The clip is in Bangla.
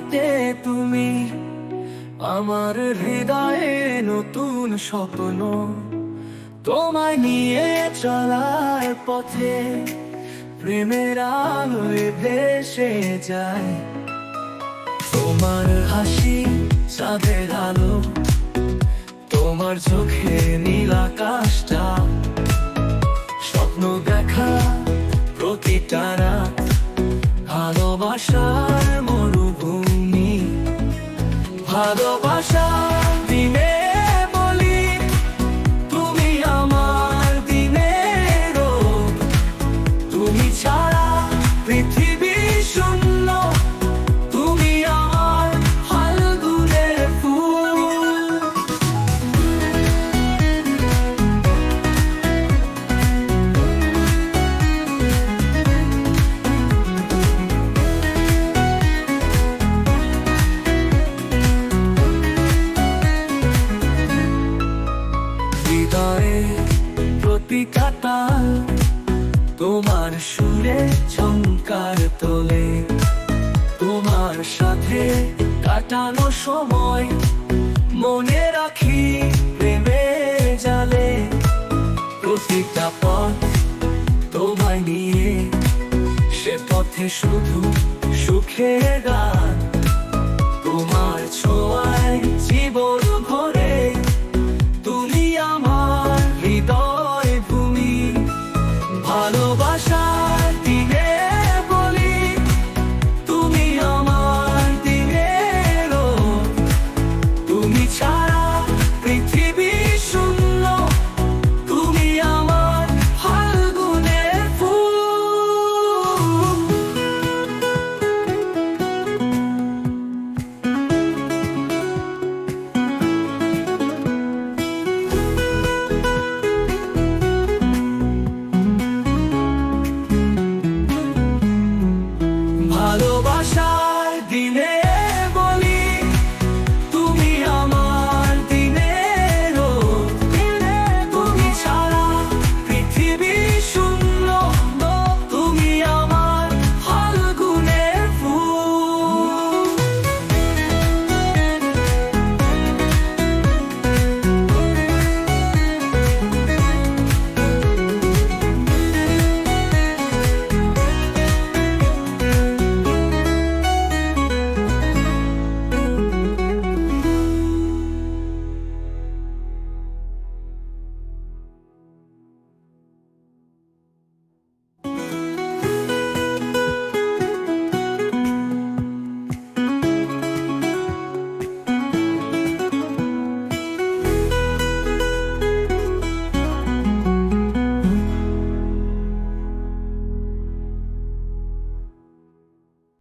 হাতে তুমি আমার হৃদয়ে নতুন স্বপ্ন, তোমায় নিয়ে চলার পথে প্রেমের আলোয় ভেসে যায়। তোমার হাসি চাঁদের আলো, তোমার চোখে নীল আকাশটা, স্বপ্ন দেখা প্রতিটা রাত ভালোবাসার মরুভূমি। ভালোবাসা দিনে বলি তুমি আমার দিনের, তুমি ছাড়া পৃথিবী শূন্য, তুমি আমার ফাল্গুনের ফুল। হৃদয়ে প্রতিটা তাল তোমার সুরে ঝংকার তোলে, তোমার সাথে কাটানো সময় মনে রাখি প্রেমের জালে। প্রতিটা পথ তোমায় নিয়ে, সে পথে শুধু সুখের গান, তোমার ছোঁয়ায় জীবন